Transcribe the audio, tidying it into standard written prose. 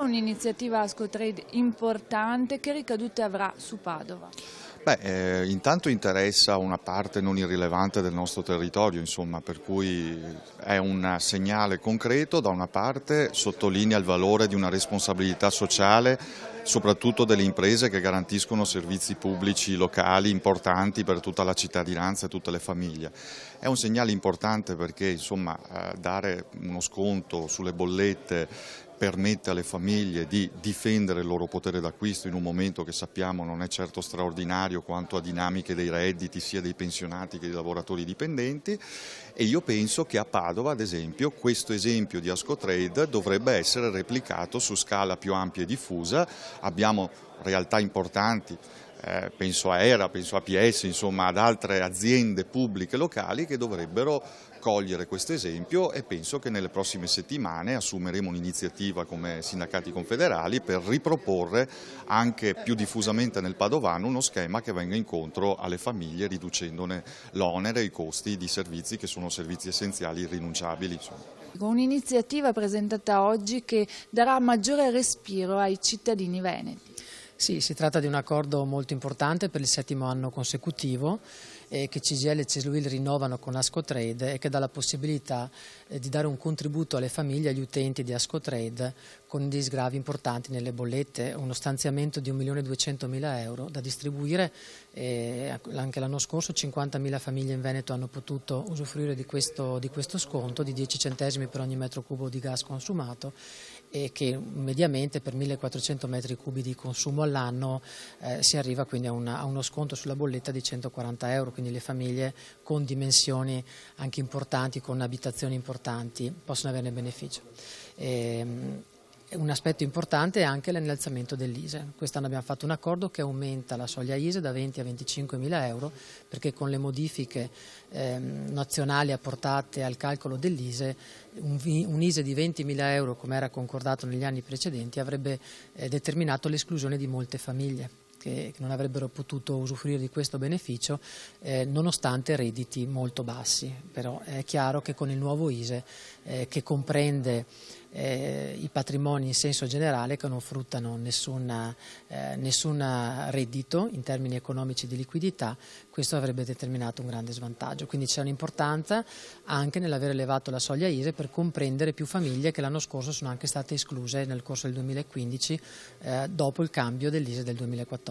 Un'iniziativa Ascotrade importante, che ricadute avrà su Padova? Intanto interessa una parte non irrilevante del nostro territorio, insomma, per cui è un segnale concreto. Da una parte sottolinea il valore di una responsabilità sociale, soprattutto delle imprese che garantiscono servizi pubblici locali importanti per tutta la cittadinanza e tutte le famiglie. È un segnale importante perché, insomma, dare uno sconto sulle bollette permette alle famiglie di difendere il loro potere d'acquisto in un momento che sappiamo non è certo straordinario quanto a dinamiche dei redditi sia dei pensionati che dei lavoratori dipendenti, e io penso che a Padova, ad esempio, questo esempio di Ascotrade dovrebbe essere replicato su scala più ampia e diffusa. Abbiamo realtà importanti, penso a ERA, penso a PS, insomma ad altre aziende pubbliche locali che dovrebbero cogliere questo esempio, e penso che nelle prossime settimane assumeremo un'iniziativa come sindacati confederali per riproporre anche più diffusamente nel Padovano uno schema che venga incontro alle famiglie riducendone l'onere e i costi di servizi che sono servizi essenziali irrinunciabili. Un'iniziativa presentata oggi che darà maggiore respiro ai cittadini veneti. Sì, si tratta di un accordo molto importante per il 7° anno consecutivo che CGIL e CESLUIL rinnovano con Ascotrade e che dà la possibilità di dare un contributo alle famiglie e agli utenti di Ascotrade con degli sgravi importanti nelle bollette, uno stanziamento di 1.200.000 euro da distribuire. Anche l'anno scorso 50.000 famiglie in Veneto hanno potuto usufruire di questo sconto di 10 centesimi per ogni metro cubo di gas consumato, e che mediamente per 1.400 metri cubi di consumo all'anno si arriva quindi a uno sconto sulla bolletta di 140 euro, quindi le famiglie con dimensioni anche importanti, con abitazioni importanti, possono averne beneficio. Un aspetto importante è anche l'innalzamento dell'ISEE. Quest'anno abbiamo fatto un accordo che aumenta la soglia ISEE da 20 a 25.000 euro, perché con le modifiche nazionali apportate al calcolo dell'ISEE, un ISEE di 20.000 euro, come era concordato negli anni precedenti, avrebbe determinato l'esclusione di molte famiglie che non avrebbero potuto usufruire di questo beneficio nonostante redditi molto bassi. Però è chiaro che con il nuovo ISEE, che comprende i patrimoni in senso generale, che non fruttano nessun reddito in termini economici di liquidità, questo avrebbe determinato un grande svantaggio. Quindi c'è un'importanza anche nell'aver elevato la soglia ISEE per comprendere più famiglie che l'anno scorso sono anche state escluse nel corso del 2015 dopo il cambio dell'ISEE del 2014.